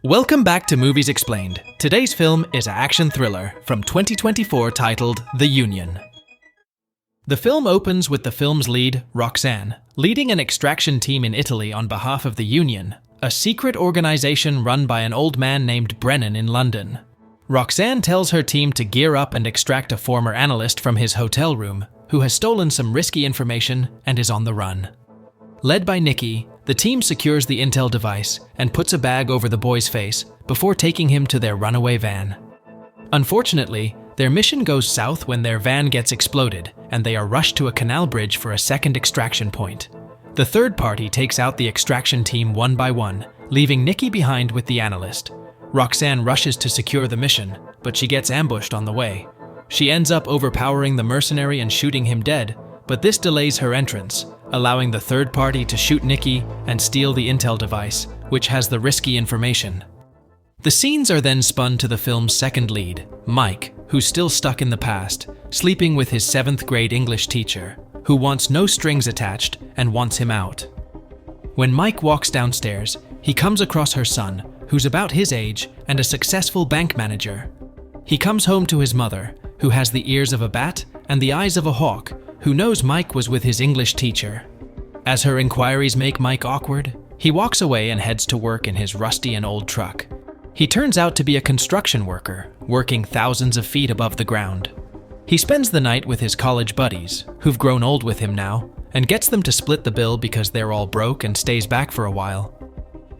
Welcome back to Movies Explained. Today's film is an action thriller from 2024 titled The Union. The film opens with the film's lead, Roxanne, leading an extraction team in Italy on behalf of the Union, a secret organization run by an old man named Brennan in London. Roxanne tells her team to gear up and extract a former analyst from his hotel room, who has stolen some risky information and is on the run. Led by Nikki, the team secures the intel device and puts a bag over the boy's face before taking him to their runaway van. Unfortunately, their mission goes south when their van gets exploded and they are rushed to a canal bridge for a second extraction point. The third party takes out the extraction team one by one, leaving Nikki behind with the analyst. Roxanne rushes to secure the mission, but she gets ambushed on the way. She ends up overpowering the mercenary and shooting him dead, but this delays her entrance, allowing the third party to shoot Nikki and steal the intel device, which has the risky information. The scenes are then spun to the film's second lead, Mike, who's still stuck in the past, sleeping with his 7th grade English teacher, who wants no strings attached and wants him out. When Mike walks downstairs, he comes across her son, who's about his age and a successful bank manager. He comes home to his mother, who has the ears of a bat and the eyes of a hawk, who knows Mike was with his English teacher. As her inquiries make Mike awkward, he walks away and heads to work in his rusty and old truck. He turns out to be a construction worker, working thousands of feet above the ground. He spends the night with his college buddies, who've grown old with him now, and gets them to split the bill because they're all broke and stays back for a while.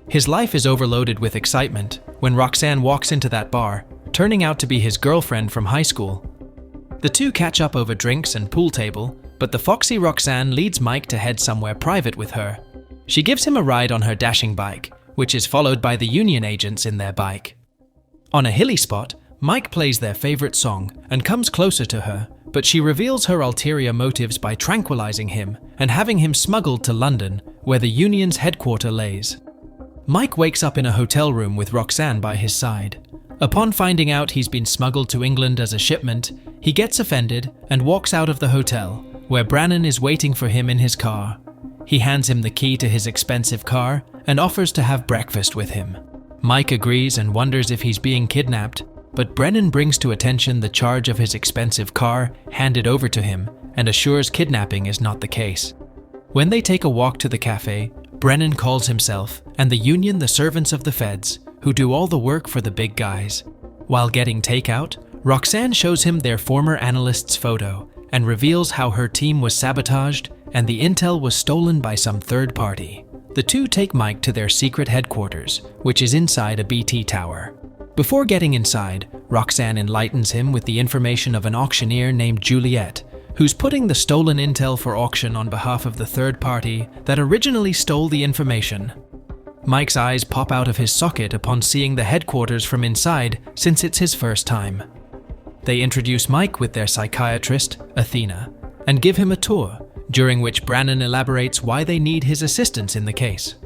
His life is overloaded with excitement when Roxanne walks into that bar, turning out to be his girlfriend from high school. The two catch up over drinks and pool table, but the foxy Roxanne leads Mike to head somewhere private with her. She gives him a ride on her dashing bike, which is followed by the Union agents in their bike. On a hilly spot, Mike plays their favorite song and comes closer to her, but she reveals her ulterior motives by tranquilizing him and having him smuggled to London, where the Union's headquarters lays. Mike wakes up in a hotel room with Roxanne by his side. Upon finding out he's been smuggled to England as a shipment, he gets offended and walks out of the hotel, where Brennan is waiting for him in his car. He hands him the key to his expensive car and offers to have breakfast with him. Mike agrees and wonders if he's being kidnapped, but Brennan brings to attention the charge of his expensive car handed over to him and assures kidnapping is not the case. When they take a walk to the cafe, Brennan calls himself and the Union the servants of the feds, who do all the work for the big guys. While getting takeout, Roxanne shows him their former analyst's photo and reveals how her team was sabotaged and the intel was stolen by some third party. The two take Mike to their secret headquarters, which is inside a BT tower. Before getting inside, Roxanne enlightens him with the information of an auctioneer named Juliet, who's putting the stolen intel for auction on behalf of the third party that originally stole the information. Mike's eyes pop out of his socket upon seeing the headquarters from inside, since it's his first time. They introduce Mike with their psychiatrist, Athena, and give him a tour, during which Brennan elaborates why they need his assistance in the case.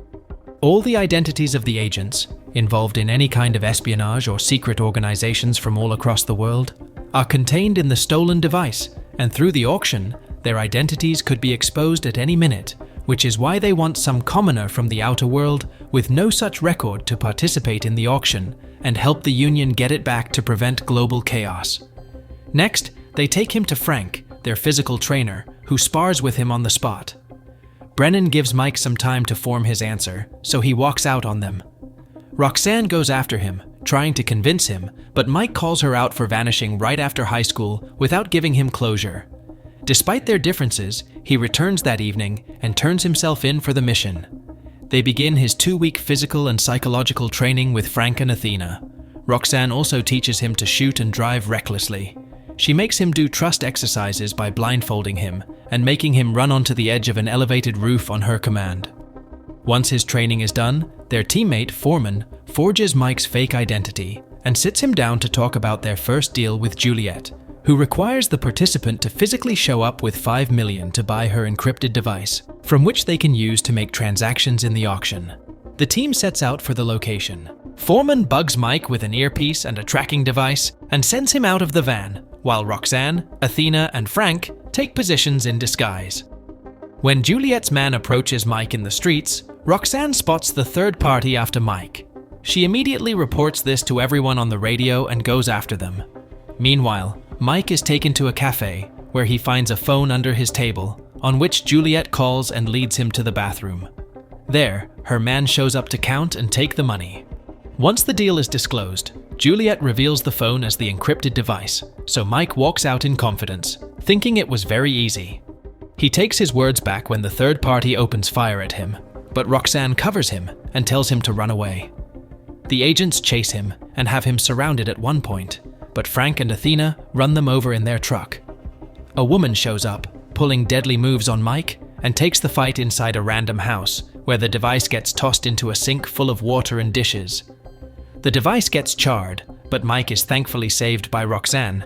All the identities of the agents, involved in any kind of espionage or secret organizations from all across the world, are contained in the stolen device, and through the auction, their identities could be exposed at any minute, which is why they want some commoner from the outer world with no such record to participate in the auction and help the Union get it back to prevent global chaos. Next, they take him to Frank, their physical trainer, who spars with him on the spot. Brennan gives Mike some time to form his answer, so he walks out on them. Roxanne goes after him, trying to convince him, but Mike calls her out for vanishing right after high school without giving him closure. Despite their differences, he returns that evening and turns himself in for the mission. They begin his 2-week physical and psychological training with Frank and Athena. Roxanne also teaches him to shoot and drive recklessly. She makes him do trust exercises by blindfolding him and making him run onto the edge of an elevated roof on her command. Once his training is done, their teammate, Foreman, forges Mike's fake identity and sits him down to talk about their first deal with Juliet, who requires the participant to physically show up with $5 million to buy her encrypted device, from which they can use to make transactions in the auction. The team sets out for the location. Foreman bugs Mike with an earpiece and a tracking device and sends him out of the van, while Roxanne, Athena, and Frank take positions in disguise. When Juliet's man approaches Mike in the streets, Roxanne spots the third party after Mike. She immediately reports this to everyone on the radio and goes after them. Meanwhile, Mike is taken to a cafe where he finds a phone under his table, on which Juliet calls and leads him to the bathroom. There, her man shows up to count and take the money. Once the deal is disclosed, Juliet reveals the phone as the encrypted device, so Mike walks out in confidence, thinking it was very easy. He takes his words back when the third party opens fire at him, but Roxanne covers him and tells him to run away. The agents chase him and have him surrounded at one point, but Frank and Athena run them over in their truck. A woman shows up, pulling deadly moves on Mike, and takes the fight inside a random house, where the device gets tossed into a sink full of water and dishes. The device gets charred, but Mike is thankfully saved by Roxanne,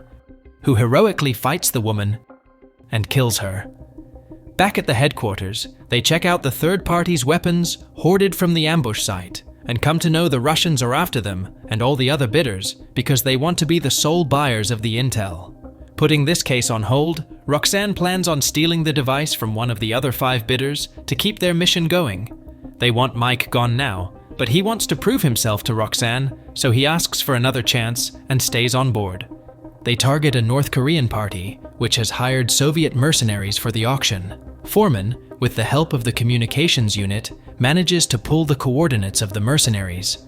who heroically fights the woman and kills her. Back at the headquarters, they check out the third party's weapons hoarded from the ambush site, and come to know the Russians are after them and all the other bidders because they want to be the sole buyers of the intel. Putting this case on hold, Roxanne plans on stealing the device from one of the other 5 bidders to keep their mission going. They want Mike gone now, but he wants to prove himself to Roxanne, so he asks for another chance and stays on board. They target a North Korean party, which has hired Soviet mercenaries for the auction. Foreman, with the help of the communications unit, manages to pull the coordinates of the mercenaries.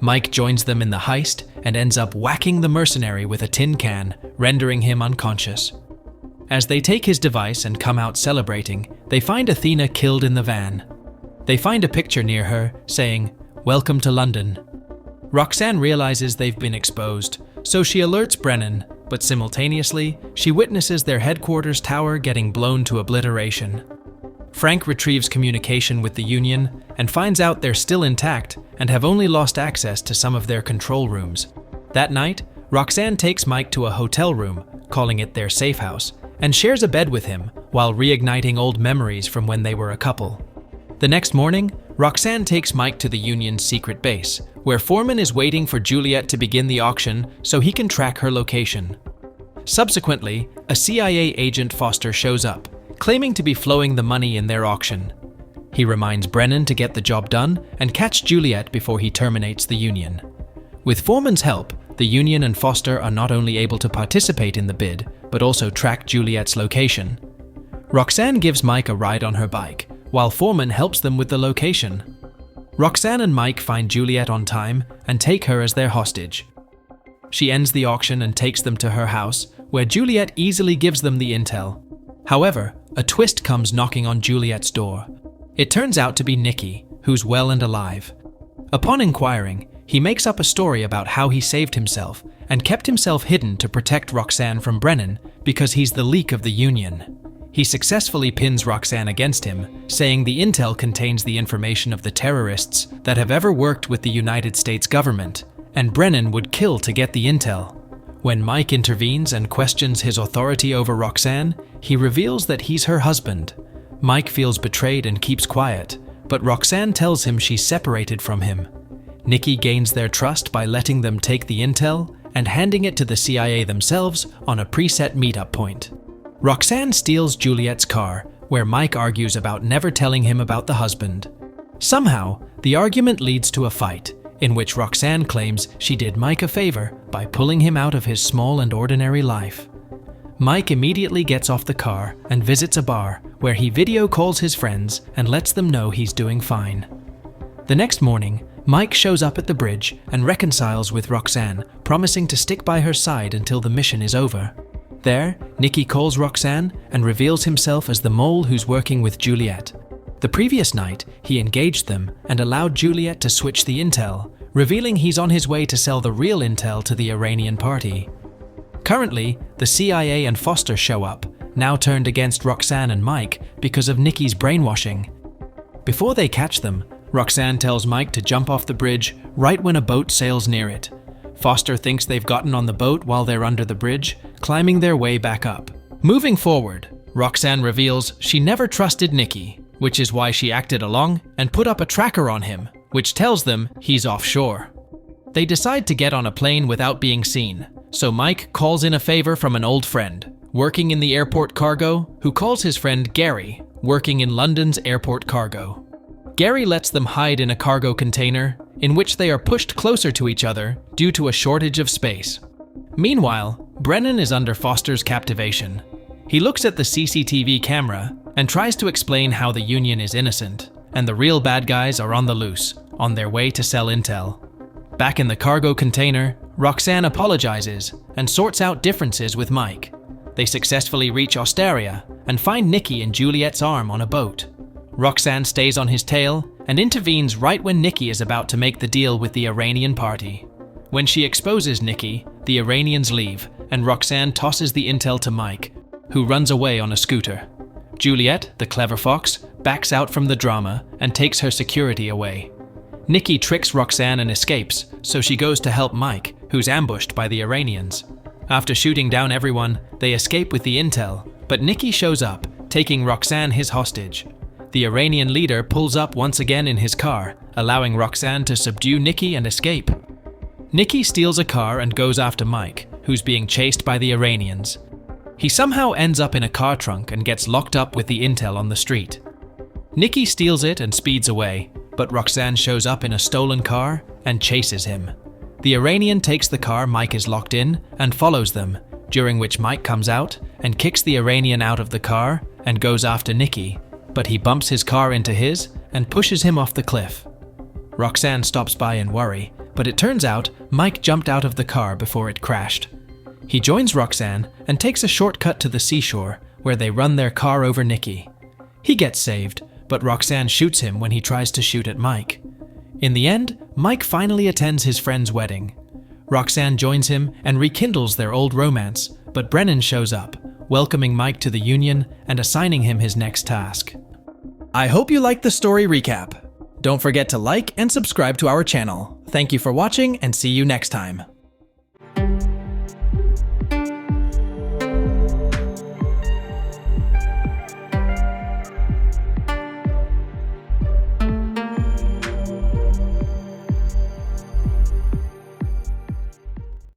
Mike joins them in the heist and ends up whacking the mercenary with a tin can, rendering him unconscious. As they take his device and come out celebrating, they find Athena killed in the van. They find a picture near her saying, "Welcome to London." Roxanne realizes they've been exposed, so she alerts Brennan, but simultaneously, she witnesses their headquarters tower getting blown to obliteration. Frank retrieves communication with the Union and finds out they're still intact and have only lost access to some of their control rooms. That night, Roxanne takes Mike to a hotel room, calling it their safe house, and shares a bed with him while reigniting old memories from when they were a couple. The next morning, Roxanne takes Mike to the Union's secret base, where Foreman is waiting for Juliet to begin the auction so he can track her location. Subsequently, a CIA agent Foster shows up, claiming to be flowing the money in their auction. He reminds Brennan to get the job done and catch Juliet before he terminates the Union. With Foreman's help, the Union and Foster are not only able to participate in the bid, but also track Juliet's location. Roxanne gives Mike a ride on her bike, while Foreman helps them with the location. Roxanne and Mike find Juliet on time and take her as their hostage. She ends the auction and takes them to her house, where Juliet easily gives them the intel. However, a twist comes knocking on Juliet's door. It turns out to be Nicky, who's well and alive. Upon inquiring, he makes up a story about how he saved himself and kept himself hidden to protect Roxanne from Brennan because he's the leak of the Union. He successfully pins Roxanne against him, saying the intel contains the information of the terrorists that have ever worked with the United States government, and Brennan would kill to get the intel. When Mike intervenes and questions his authority over Roxanne, he reveals that he's her husband. Mike feels betrayed and keeps quiet, but Roxanne tells him she's separated from him. Nicky gains their trust by letting them take the intel and handing it to the CIA themselves on a preset meetup point. Roxanne steals Juliet's car, where Mike argues about never telling him about the husband. Somehow, the argument leads to a fight, in which Roxanne claims she did Mike a favor by pulling him out of his small and ordinary life. Mike immediately gets off the car and visits a bar, where he video calls his friends and lets them know he's doing fine. The next morning, Mike shows up at the bridge and reconciles with Roxanne, promising to stick by her side until the mission is over. There, Nicky calls Roxanne and reveals himself as the mole who's working with Juliet. The previous night, he engaged them and allowed Juliet to switch the intel, revealing he's on his way to sell the real intel to the Iranian party. Currently, the CIA and Foster show up, now turned against Roxanne and Mike because of Nicky's brainwashing. Before they catch them, Roxanne tells Mike to jump off the bridge right when a boat sails near it. Foster thinks they've gotten on the boat while they're under the bridge, climbing their way back up. Moving forward, Roxanne reveals she never trusted Nicky, which is why she acted along and put up a tracker on him, which tells them he's offshore. They decide to get on a plane without being seen, so Mike calls in a favor from an old friend, working in the airport cargo, who calls his friend Gary, working in London's airport cargo. Gary lets them hide in a cargo container, in which they are pushed closer to each other due to a shortage of space. Meanwhile, Brennan is under Foster's captivation. He looks at the CCTV camera and tries to explain how the Union is innocent, and the real bad guys are on the loose, on their way to sell intel. Back in the cargo container, Roxanne apologizes and sorts out differences with Mike. They successfully reach Osteria and find Nikki in Juliet's arm on a boat. Roxanne stays on his tail and intervenes right when Nikki is about to make the deal with the Iranian party. When she exposes Nikki, the Iranians leave, and Roxanne tosses the intel to Mike, who runs away on a scooter. Juliet, the clever fox, backs out from the drama and takes her security away. Nikki tricks Roxanne and escapes, so she goes to help Mike, who's ambushed by the Iranians. After shooting down everyone, they escape with the intel, but Nikki shows up, taking Roxanne his hostage. The Iranian leader pulls up once again in his car, allowing Roxanne to subdue Nikki and escape. Nikki steals a car and goes after Mike, who's being chased by the Iranians. He somehow ends up in a car trunk and gets locked up with the intel on the street. Nikki steals it and speeds away, but Roxanne shows up in a stolen car and chases him. The Iranian takes the car Mike is locked in and follows them, during which Mike comes out and kicks the Iranian out of the car and goes after Nikki, but he bumps his car into his and pushes him off the cliff. Roxanne stops by in worry, but it turns out Mike jumped out of the car before it crashed. He joins Roxanne and takes a shortcut to the seashore, where they run their car over Nikki. He gets saved, but Roxanne shoots him when he tries to shoot at Mike. In the end, Mike finally attends his friend's wedding. Roxanne joins him and rekindles their old romance, but Brennan shows up, welcoming Mike to the Union and assigning him his next task. I hope you liked the story recap. Don't forget to like and subscribe to our channel. Thank you for watching and see you next time.